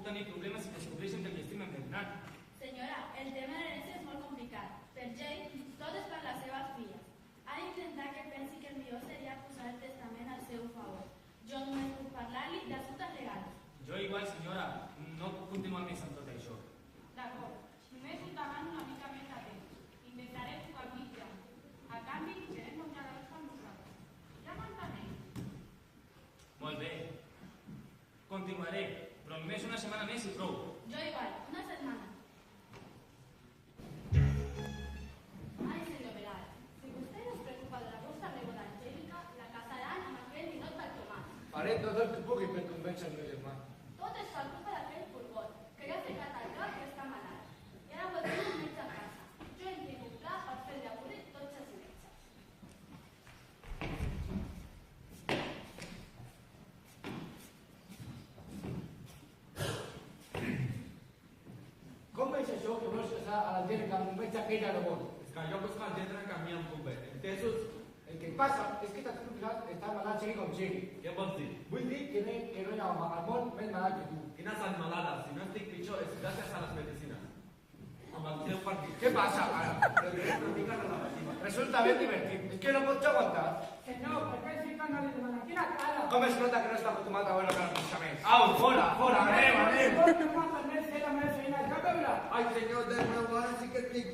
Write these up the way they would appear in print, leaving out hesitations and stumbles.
tenir problemes si descobreixen que li estem enverinant. Senyora, el tema de l'herència és molt complicat. Per llei, tot és per les seves filles. Ha d'intentar que pensi que el millor seria posar el testament al seu favor. Jo només puc parlar-li d'assumptes legals. Jo igual, senyora, no puc continuar més amb tot això. D'acord, només un davant una mica més de temps. Intentaré tocar el mitjà. A canvi, serem moderadors per nosaltres. Ja m'enteneu? Molt bé. Continuaré, però només una setmana més i prou. Jo igual, una setmana. Ai, senyor Velar, si vostè no es preocupa de la vostra neboda Angèlica, la casaran amb aquell ninot del Tomàs. Faré tot el que pugui per convèncer el meu germà. Tot és per culpa d'aquell furgot, que li ha ficat al cap que està malalt. I ara vol tenir un metge a casa. Jo en tinc un pla per fer d'avorrir tots els metges. Com és això que vols casar a l'Angèlica amb un metge que ella no vol? És que jo busco entendre que a mi em convé. Entesos? El que passa és que t'has ficat està malalt sigui com sigui. Què vols dir? Vull dir que no hi ha home al món més malalt que tu. Quines animalades? Si no estic pitjor és gràcies a les medicines. Amb el teu partit. Què passa ara? Una mica relativa. Resulta ben divertit. És que no pots aguantar. Senyor, per què el fica no li demana? Quina cara! Com es nota que no està acostumat a veure per pensament? Au, fora, fora, anem, anem! No m'ha permès fer la meva feina, ja veurà. Ai, senyor, de meu, ara sí que estic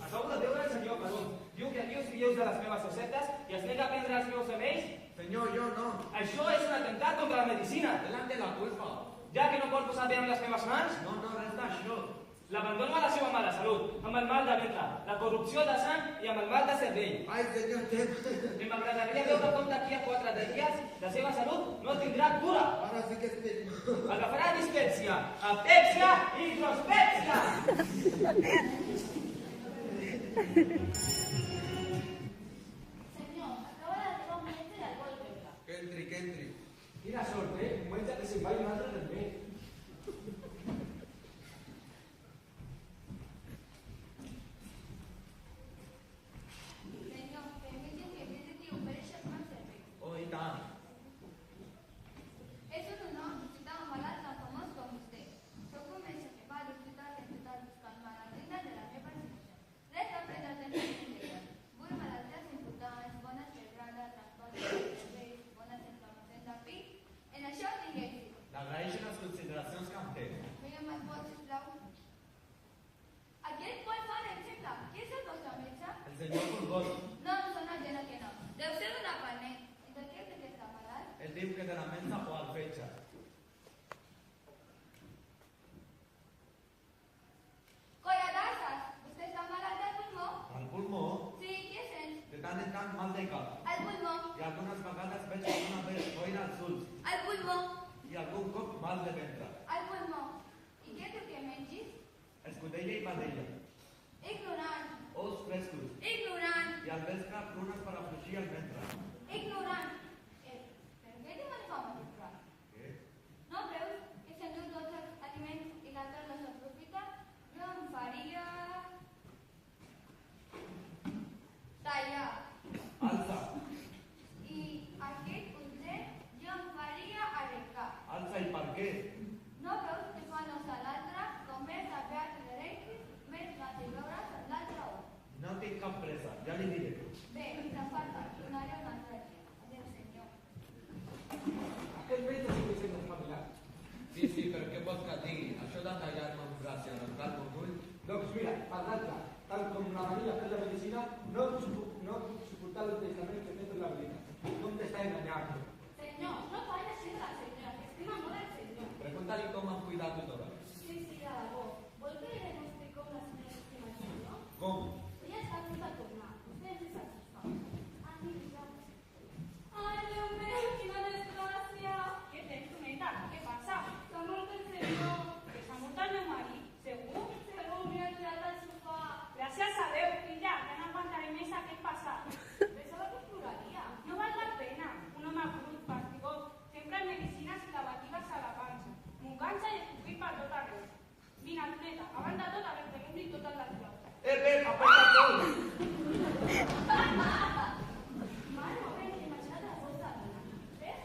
Acabo de veure el senyor Perón. Diu que aquí us fieu de les meves recetes i es nega a prendre els meus remeis. Senyor, jo no. Això és un atemptat contra la medicina. Delante la culpa. Ja que no pot posar bé amb les meves mans, No, no, res d'això. l'abandono a la seva mala salut, amb el mal de ventre, la corrupció de sang i amb el mal de cervell. Ai, senyor, té... I m'agradaria veure com d'aquí a 4 dies la seva salut no tindrà cura. Ara sí que estic... Agafarà dispèpsia, apèpsia i prospèpsia. Senyor, acaba d'arribar un metge i el vol veure. Que entri. Quina sort, eh? Un metge que se'n va i un altre també. Senyor, permiti'm que visiti un pere germà cervell. Oh, i tant. Es un honor visitar a un malalt tan famós com vostè. Soc un metge que va a l'hospital buscant malalties de la meva ciutat. Res a prendre atenció integral. Vull malalties importants, bones quebrades, transport de cervells, bones inflamacions de pit. En això tinc èxit. L'agraeixo les consideracions que em té. Mira'm el pot, sisplau. Aquest qual fa l'exemple. Qui és el vostre metge? El senyor Burgos, No, em sona gent que no. Deu ser d'una palmet. I de què que està malalt? ell diu que de la mensa o al fetge. Colladasses, vostè està malalt del pulmó? Al pulmó, Sí, què sents? de tant en tant mal de cap. El pulmó. I algunes vegades veig una boira als ulls. El pulmó. I algun cop mal de ventre. El pulmó. I què diu que mengis? Escudella i padella. Ignorant. Ous frescos. Ignorant. I al vespre prunes per afluixir el ventre. Ignorant. Per què te van fa mal? Què? No veus que s'endú tots els aliments i l'altre no s'aprofita? Jo em faria... tallar. Alça. I aquest urgent jo em faria arrencar. Alça i per què? No veus que fa nos a l'altre, com més aviat l'heretis, més va de veure's en l'altre hora. No tinc cap pressa, ja li diré. Bé, te'n falta, tornaré un altre dia. Adéu, senyor. Aquest metge sí que sent espavilat. Sí, però què vols que et digui? Això de tallar-me un braç i arrencar l'orgull? Doncs mira, per l'altre, tal com la Maria ha fet la medicina, no puc suportar el testament que té per la veritat. No em t'està enganyant. Senyor, no parli així de la senyora, que estima molt el senyor. Pregunta-li com han cuidat totes. Sí, de debò. Vol que li demostri com la senyora estima el senyor? Com? Ella està a punt de tornar. Vostè és satisfà. Ai, Déu meu, quina desgràcia! Què tens, Toneta? Què passa? S'ha mort el senyor. Que s'ha mort el meu marit? Segur? Segur, m'he tirat al sofà. Gràcies a Déu, filla, que no aguantaré més aquest passat. Pensava que ploraria. No val la pena. Un home brut, fastigós, sempre amb medicines i lavatives a la panxa. M'ho cansa i escopir per tot arreu. Vine, Toneta, abans de tot, arreglarem-li totes les claus. Aparta tot! Mare, ho hem imaginat la vostra dona. Ves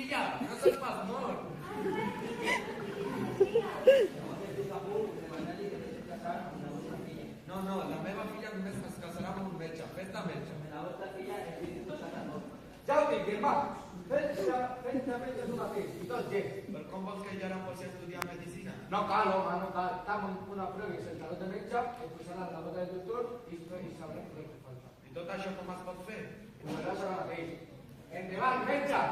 filla, no seas pas mort. No, no, la meva filla només es casarà amb un metge. Fes-te metge. Ja ho dic, germà. Fes-te metge és una pell, i tot gent. Però com vols que jo ara posi a estudiar medicina? No cal, home, no cal. Tam una prova i el taló de metge, et posaran la bota del doctor i sabrem què falta. I tot això com es pot fer? I m'agrada la pell. Endavant, metge!